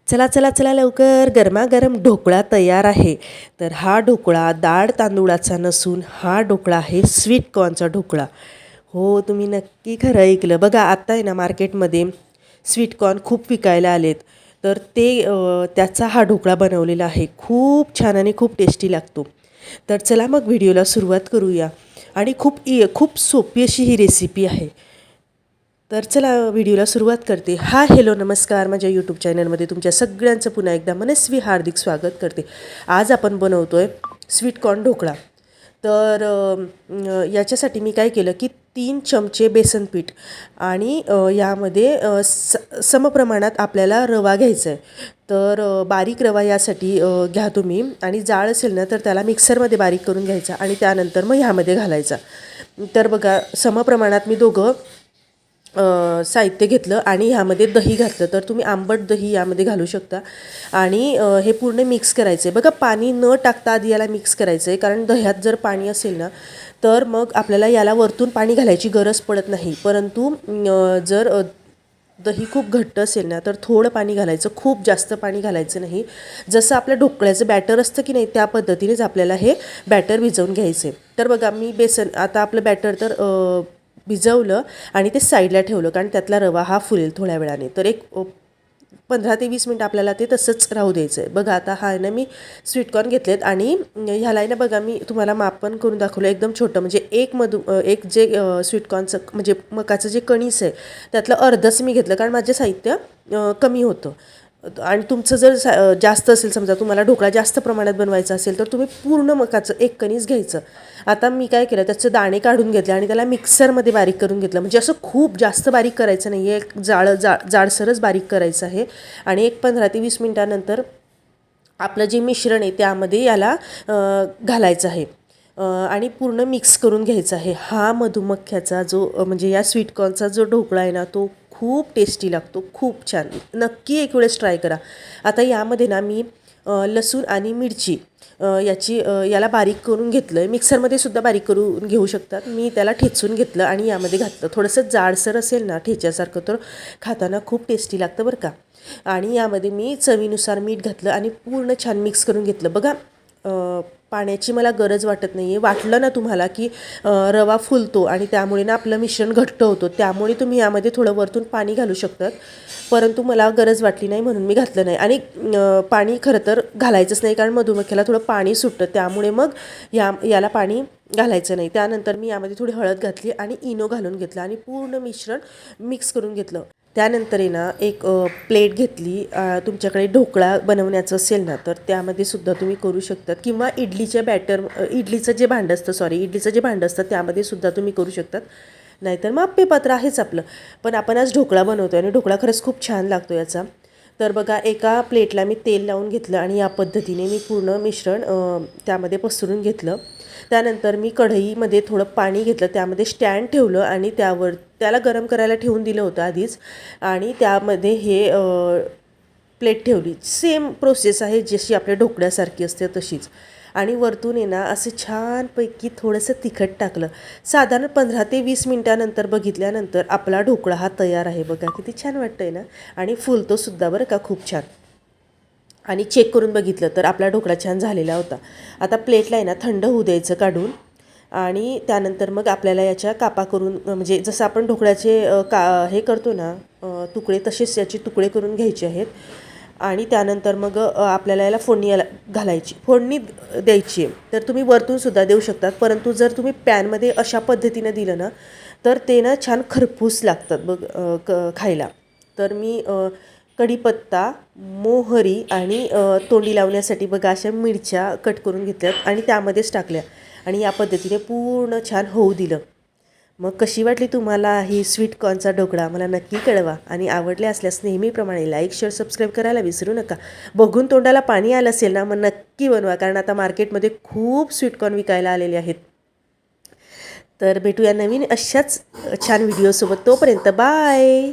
चला चला चला लवकर गरमागरम ढोकळा तयार आहे. तर हा ढोकळा डाळ तांदूळाचा नसून हा ढोकळा आहे स्वीट कॉर्नचा ढोकळा. हो, तुम्ही नक्की खरं ऐकलं. बघा आता आहे ना मार्केटमध्ये स्वीट कॉर्न खूप विकायला आलेत. तर त्याचा हा ढोकळा बनवलेला आहे. खूप छान आणि खूप टेस्टी लागतो. तर चला मग व्हिडिओला सुरुवात करूया. आणि खूप सोपी अशी ही रेसिपी आहे. तर चला व्हिडिओला सुरुवात करते. हॅलो नमस्कार, माझ्या यूट्यूब चॅनलमध्ये तुमच्या सगळ्यांचं पुन्हा एकदा मनस्वी हार्दिक स्वागत करते. आज आपण बनवतो आहे स्वीट कॉर्न ढोकळा. तर याच्यासाठी मी काय केलं की 3 चमचे बेसन पीठ आणि यामध्ये समप्रमाणात आपल्याला रवा घ्यायचा आहे. तर बारीक रवा यासाठी घ्या तुम्ही, आणि जाड असेल ना तर त्याला मिक्सरमध्ये बारीक करून घ्यायचा आणि त्यानंतर मग ह्यामध्ये घालायचा. तर बघा समप्रमाणात मी दोघं साहित्य घेतलं आणि ह्यामध्ये दही घातलं. तर तुम्ही आंबट दही यामध्ये घालू शकता आणि हे पूर्ण मिक्स करायचं आहे. बघा पाणी न टाकता आधी याला मिक्स करायचं आहे, कारण दह्यात जर पाणी असेल ना तर मग आपल्याला याला वरतून पाणी घालायची गरज पडत नाही. परंतु जर दही खूप घट्ट असेल ना तर थोडं पाणी घालायचं, खूप जास्त पाणी घालायचं नाही. जसं आपल्या ढोकळ्याचं बॅटर असतं की नाही त्या पद्धतीनेच आपल्याला हे बॅटर भिजवून घ्यायचं आहे. तर बघा मी आता आपलं बॅटर तर भिजवलं आणि ते साईडला ठेवलं, कारण त्यातला रवा हा फुलेल थोड्या वेळाने. तर एक 15 ते 20 मिनिट आपल्याला ते तसंच राहू द्यायचं आहे. बघा आता हा आहे ना मी स्वीटकॉर्न घेतलेत आणि ह्याला आहे ना बघा मी तुम्हाला मापन करून दाखवलं एकदम छोटं, म्हणजे एक जे स्वीटकॉर्नचं म्हणजे मकाचं जे कणीस आहे त्यातलं अर्धच मी घेतलं, कारण माझे साहित्य कमी होतं. आणि तुमचं जर जास्त असेल, समजा तुम्हाला ढोकळा जास्त प्रमाणात बनवायचा असेल तर तुम्ही पूर्ण मकाचं एक कणीस घ्यायचं. आता मी काय केलं, त्याचे दाणे काढून घेतले आणि त्याला मिक्सरमध्ये बारीक करून घेतलं. म्हणजे असं खूप जास्त बारीक करायचं नाही आहे, एक जाडसरच बारीक करायचं आहे. आणि एक 15 ते 20 मिनटानंतर आपलं जे मिश्रण आहे त्यामध्ये याला घालायचं आहे आणि पूर्ण मिक्स करून घ्यायचं आहे. हा मधुमक्ख्याचा जो म्हणजे या स्वीटकॉर्नचा जो ढोकळा आहे ना तो खूप टेस्टी लागतो, खूप छान. नक्की एक वेळेस ट्राय करा. आता यामध्ये ना मी लसूण आणि मिरची याला बारीक करून घेतलं आहे. मिक्सरमध्ये सुद्धा बारीक करून घेऊ शकतात. मी त्याला ठेचून घेतलं आणि यामध्ये घातलं. थोडंसं जाडसर असेल ना ठेच्यासारखं तर खाताना खूप टेस्टी लागतं बरं का. आणि यामध्ये मी चवीनुसार मीठ घातलं आणि पूर्ण छान मिक्स करून घेतलं. बघा पाण्याची मला गरज वाटत नाही आहे. वाटलं ना तुम्हाला की रवा फुलतो आणि त्यामुळे ना आपलं मिश्रण घट्ट होतं, त्यामुळे तुम्ही यामध्ये थोडं वरतून पाणी घालू शकतात. परंतु मला गरज वाटली नाही म्हणून मी घातलं नाही. आणि पाणी खरं तर घालायचंच नाही, कारण मधुमक्खीला थोडं पाणी सुटतं, त्यामुळे मग याला पाणी घालायचं नाही. त्यानंतर मी यामध्ये थोडी हळद घातली आणि इनो घालून घेतला आणि पूर्ण मिश्रण मिक्स करून घेतलं. त्यानंतर आहे ना एक प्लेट घेतली. तुमच्याकडे ढोकळा बनवण्याचं असेल ना तर त्यामध्ये सुद्धा तुम्ही करू शकतात, किंवा इडलीचं जे भांडं असतं त्यामध्ये सुद्धा तुम्ही करू शकतात. नाहीतर मग आप्पेपात्र आहेच आपलं. पण आपण आज ढोकळा बनवतो आहे आणि ढोकळा खरंच खूप छान लागतो याचा. तर बघा एका प्लेटला मी तेल लावून घेतलं आणि या पद्धतीने मी पूर्ण मिश्रण त्यामध्ये पसरून घेतलं. त्यानंतर मी कढईमध्ये थोडं पाणी घेतलं, त्यामध्ये स्टँड ठेवलं आणि त्याला गरम करायला ठेवून दिलं होतं आधीच. आणि त्यामध्ये हे प्लेट ठेवली. सेम प्रोसेस आहे जशी आपल्या ढोकळ्यासारखी असते तशीच. आणि वरतून ना असं छानपैकी थोडंसं तिखट टाकलं. साधारण 15 ते 20 मिनटानंतर बघितल्यानंतर आपला ढोकळा हा तयार आहे. बघा किती छान वाटतं आहे ना, आणि फुलतोसुद्धा बरं का खूप छान. आणि चेक करून बघितलं तर आपला ढोकळा छान झालेला होता. आता प्लेटला आहे ना थंड होऊ द्यायचं काढून. आणि त्यानंतर मग आपल्याला याच्या कापा करून, म्हणजे जसं आपण ढोकळ्याचे हे करतो ना तुकडे, तसेच याचे तुकडे करून घ्यायचे आहेत. आणि त्यानंतर मग आपल्याला याला फोडणी द्यायची आहे. तर तुम्ही वरतूनसुद्धा देऊ शकतात, परंतु जर तुम्ही पॅनमध्ये अशा पद्धतीनं दिलं ना तर ते ना छान खरपूस लागतात बघ खायला. तर मी कढीपत्ता, मोहरी आणि तोंडी लावण्यासाठी बघा अशा मिरच्या कट करून घेतल्यात आणि त्यामध्येच टाकल्या आणि या पद्धतीने पूर्ण छान होऊ दिलं. मग कशी वाटली तुम्हाला ही स्वीटकॉर्नचा ढोकळा मला नक्की कळवा. आणि आवडले असल्यास नेहमीप्रमाणे लाईक, शेअर, सबस्क्राईब करायला विसरू नका. बघून तोंडाला पाणी आलं असेल ना मग नक्की बनवा, कारण आता मार्केटमध्ये खूप स्वीटकॉर्न विकायला आलेले आहेत. तर भेटूया नवीन अशाच छान व्हिडिओसोबत. तोपर्यंत बाय.